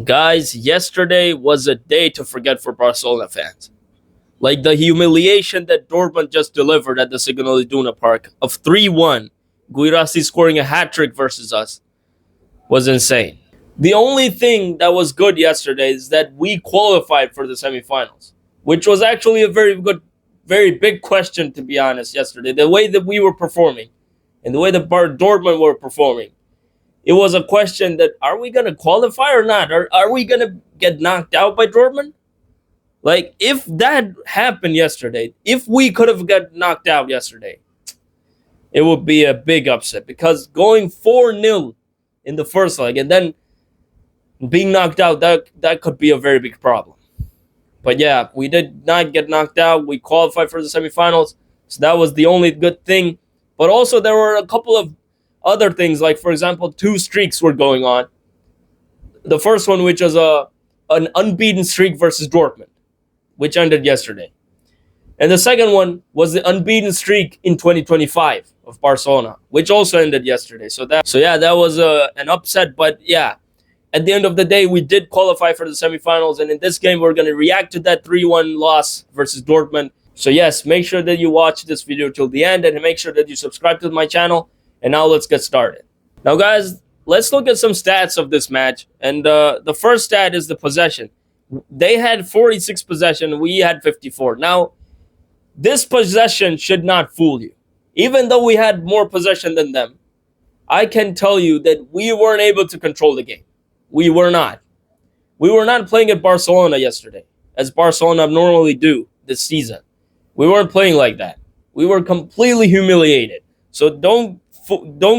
Guys, yesterday was a day to forget for Barcelona fans. Like the humiliation that Dortmund just delivered at the Signal Iduna Park of 3-1, Guirassi scoring a hat trick versus us, was insane. The only thing that was good yesterday is that we qualified for the semifinals, which was actually a very big question, to be honest, yesterday. The way that we were performing and the way that Dortmund were performing, it was a question that are we going to qualify or not? Are we going to get knocked out by Dortmund? Like, if that happened yesterday, if we could have got knocked out yesterday, it would be a big upset because going 4-0 in the first leg and then being knocked out, that could be a very big problem. But yeah, we did not get knocked out. We qualified for the semifinals, so that was the only good thing. But also there were a couple of other things, like, for example, 2 streaks were going on. The first one, which was an unbeaten streak versus Dortmund, which ended yesterday. And the second one was the unbeaten streak in 2025 of Barcelona, which also ended yesterday. So that was an upset. But yeah, at the end of the day, we did qualify for the semifinals. And in this game, we're going to react to that 3-1 loss versus Dortmund. So yes, make sure that you watch this video till the end and make sure that you subscribe to my channel. And now let's get started. Now, guys, let's look at some stats of this match. And the first stat is the possession. They had 46 possession. We had 54. Now, this possession should not fool you. Even though we had more possession than them, I can tell you that we weren't able to control the game. We were not. We were not playing at Barcelona yesterday, as Barcelona normally do this season. We weren't playing like that. We were completely humiliated. So don't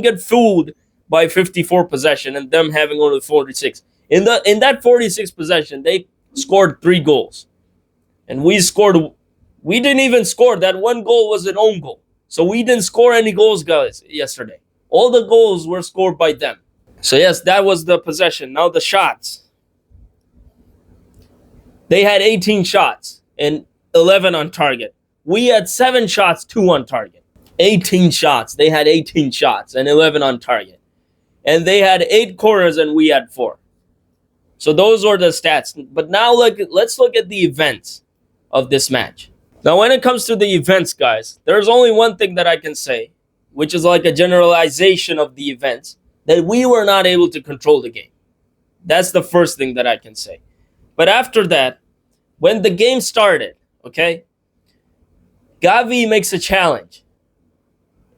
get fooled by 54 possession and them having only 46. In that 46 possession, they scored 3 goals. And we didn't even score. That one goal was an own goal. So we didn't score any goals, guys, yesterday. All the goals were scored by them. So yes, that was the possession. Now the shots. They had 18 shots and 11 on target. We had 7 shots, 2 on target. 18 shots. They had 18 shots and 11 on target. And they had 8 corners and we had 4. So those were the stats. But now let's look at the events of this match. Now, when it comes to the events, guys, there's only one thing that I can say, which is like a generalization of the events, that we were not able to control the game. That's the first thing that I can say. But after that, when the game started, okay, Gavi makes a challenge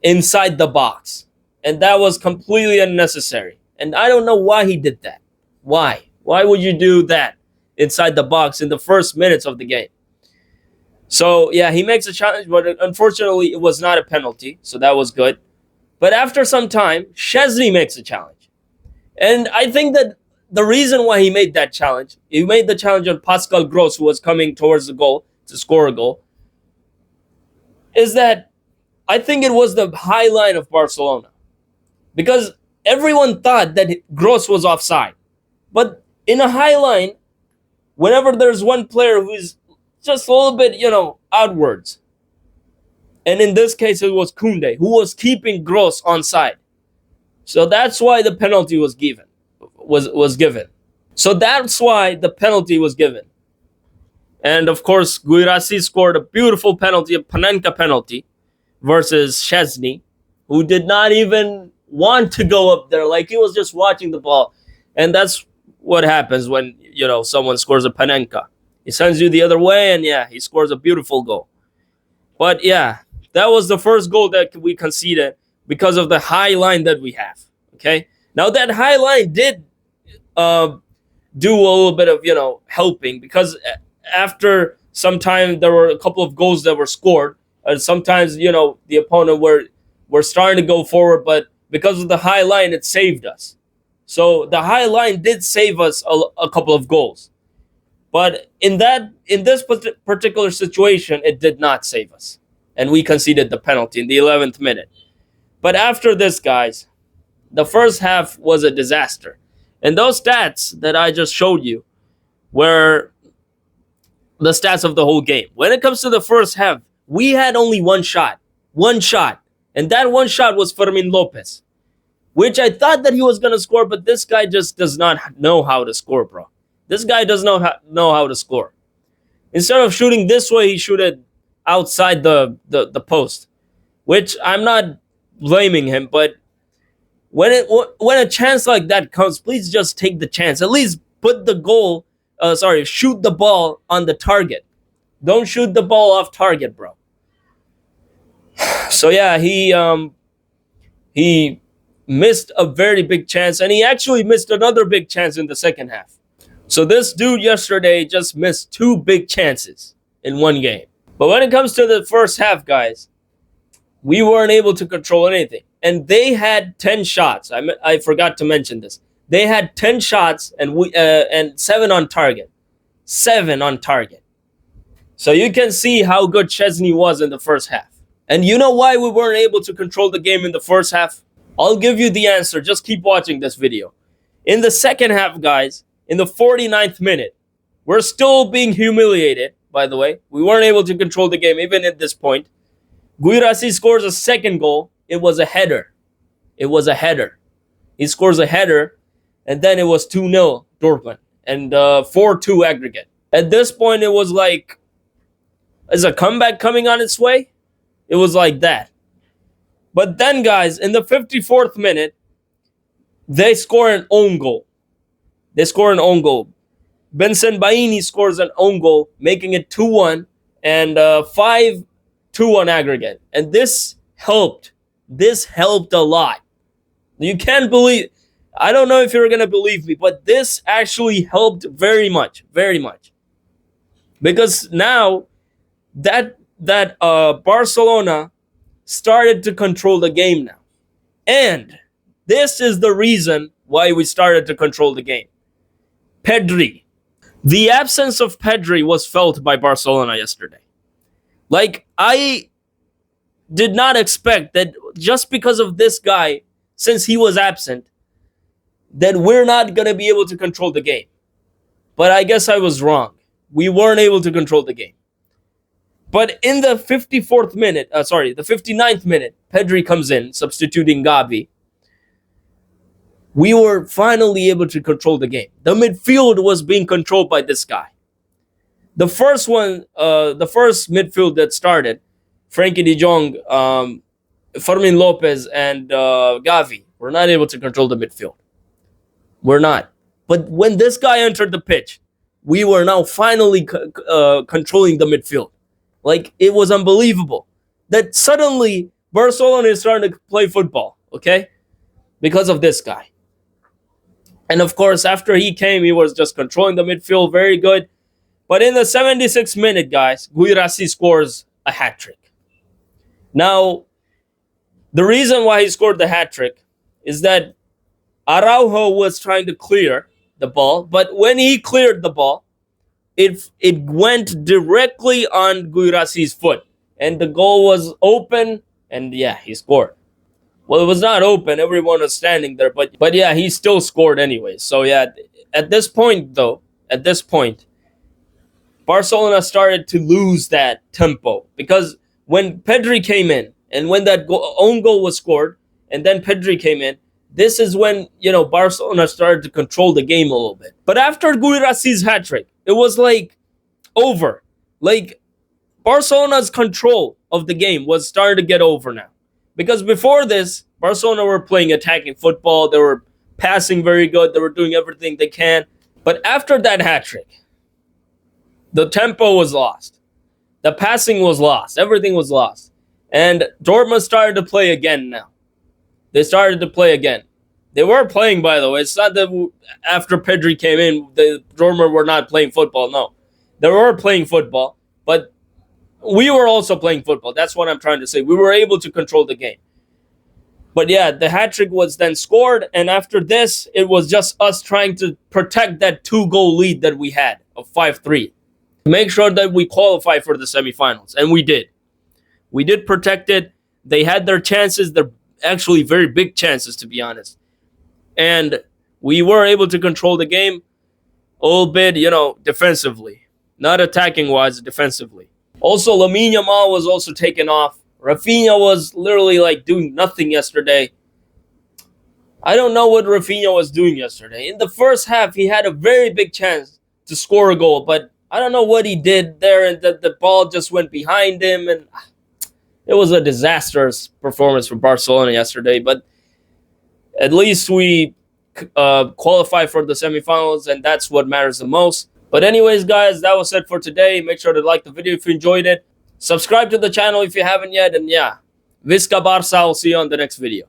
inside the box. And that was completely unnecessary. And I don't know why he did that. Why? Why would you do that inside the box in the first minutes of the game? So, yeah, he makes a challenge, but unfortunately, it was not a penalty. So that was good. But after some time, Szczesny makes a challenge. And I think that the reason why he made that challenge, he made the challenge on Pascal Gross, who was coming towards the goal to score a goal, is that I think it was the high line of Barcelona. Because everyone thought that Gross was offside. But in a high line, whenever there's one player who is just a little bit, outwards. And in this case, it was Koundé, who was keeping Gross onside. So that's why the penalty was given. So that's why the penalty was given. And of course, Guirassi scored a beautiful penalty, a Panenka penalty, versus Szczesny, who did not even want to go up there. Like, he was just watching the ball. And that's what happens when, someone scores a Panenka. He sends you the other way, and yeah, he scores a beautiful goal. But yeah, that was the first goal that we conceded because of the high line that we have. Okay? Now, that high line did do a little bit of, helping, because after some time, there were a couple of goals that were scored. And sometimes, the opponent were starting to go forward, but because of the high line, it saved us. So the high line did save us a couple of goals. But in this particular situation, it did not save us. And we conceded the penalty in the 11th minute. But after this, guys, the first half was a disaster. And those stats that I just showed you were the stats of the whole game. When it comes to the first half, we had only one shot. And that one shot was Fermin Lopez. which I thought that he was going to score, but this guy just does not know how to score, bro. This guy does not know how to score. Instead of shooting this way, he shoot it outside the post, which I'm not blaming him, but when a chance like that comes, please just take the chance. At least put the goal, shoot the ball on the target. Don't shoot the ball off target, bro. So yeah, he missed a very big chance, and he actually missed another big chance in the second half. So this dude yesterday just missed 2 big chances in one game. But when it comes to the first half, guys, we weren't able to control anything. And they had 10 shots. I forgot to mention this. They had 10 shots and 7 on target. 7 on target. So you can see how good Chesney was in the first half. And you know why we weren't able to control the game in the first half? I'll give you the answer. Just keep watching this video. In the second half, guys, in the 49th minute, we're still being humiliated, by the way. We weren't able to control the game even at this point. Guirassy scores a second goal. It was a header. It was a header. He scores a header, and then it was 2-0 Dortmund, and 4-2 aggregate. At this point, it was like, is a comeback coming on its way? It was like that. But then, guys, in the 54th minute, they score an own goal. They score an own goal. Benson Baini scores an own goal, making it 2-1 and 5-2 on aggregate. And this helped. This helped a lot. You can't believe, I don't know if you're going to believe me, but this actually helped very much, very much. Because now that Barcelona started to control the game now. And this is the reason why we started to control the game. Pedri. The absence of Pedri was felt by Barcelona yesterday. Like, I did not expect that just because of this guy, since he was absent, that we're not going to be able to control the game. But I guess I was wrong. We weren't able to control the game. But in the 54th minute, the 59th minute, Pedri comes in, substituting Gavi. We were finally able to control the game. The midfield was being controlled by this guy. The first midfield that started, Frankie de Jong, Fermin Lopez, and Gavi, were not able to control the midfield. We're not. But when this guy entered the pitch, we were now finally controlling the midfield. Like, it was unbelievable that suddenly Barcelona is starting to play football, okay? Because of this guy. And of course, after he came, he was just controlling the midfield very good. But in the 76th minute, guys, Guirassy scores a hat-trick. Now, the reason why he scored the hat-trick is that Araujo was trying to clear the ball, but when he cleared the ball, it went directly on Guirassy's foot. And the goal was open, and yeah, he scored. Well, it was not open. Everyone was standing there, but yeah, he still scored anyway. So yeah, at this point, Barcelona started to lose that tempo because when Pedri came in and when that own goal was scored and then Pedri came in, this is when, Barcelona started to control the game a little bit. But after Guirassy's hat-trick, it was like over. Like, Barcelona's control of the game was starting to get over now. Because before this, Barcelona were playing attacking football. They were passing very good. They were doing everything they can. But after that hat-trick, the tempo was lost. The passing was lost. Everything was lost. And Dortmund started to play again now. They started to play again. They were playing, by the way. It's not that after Pedri came in, the Dortmund were not playing football. No. They were playing football. But we were also playing football. That's what I'm trying to say. We were able to control the game. But yeah, the hat-trick was then scored. And after this, it was just us trying to protect that 2-goal lead that we had of 5-3. Make sure that we qualify for the semifinals. And we did. We did protect it. They had their chances. They're actually very big chances, to be honest. And we were able to control the game a little bit, defensively. Not attacking-wise, defensively. Also, Lamine Yamal was also taken off. Rafinha was literally like doing nothing yesterday. I don't know what Rafinha was doing yesterday. In the first half, he had a very big chance to score a goal, but I don't know what he did there, and the ball just went behind him, and it was a disastrous performance for Barcelona yesterday. But at least we qualify for the semifinals, and that's what matters the most. But anyways, guys, that was it for today. Make sure to like the video if you enjoyed it. Subscribe to the channel if you haven't yet, and yeah, Visca Barça. I'll see you on the next video.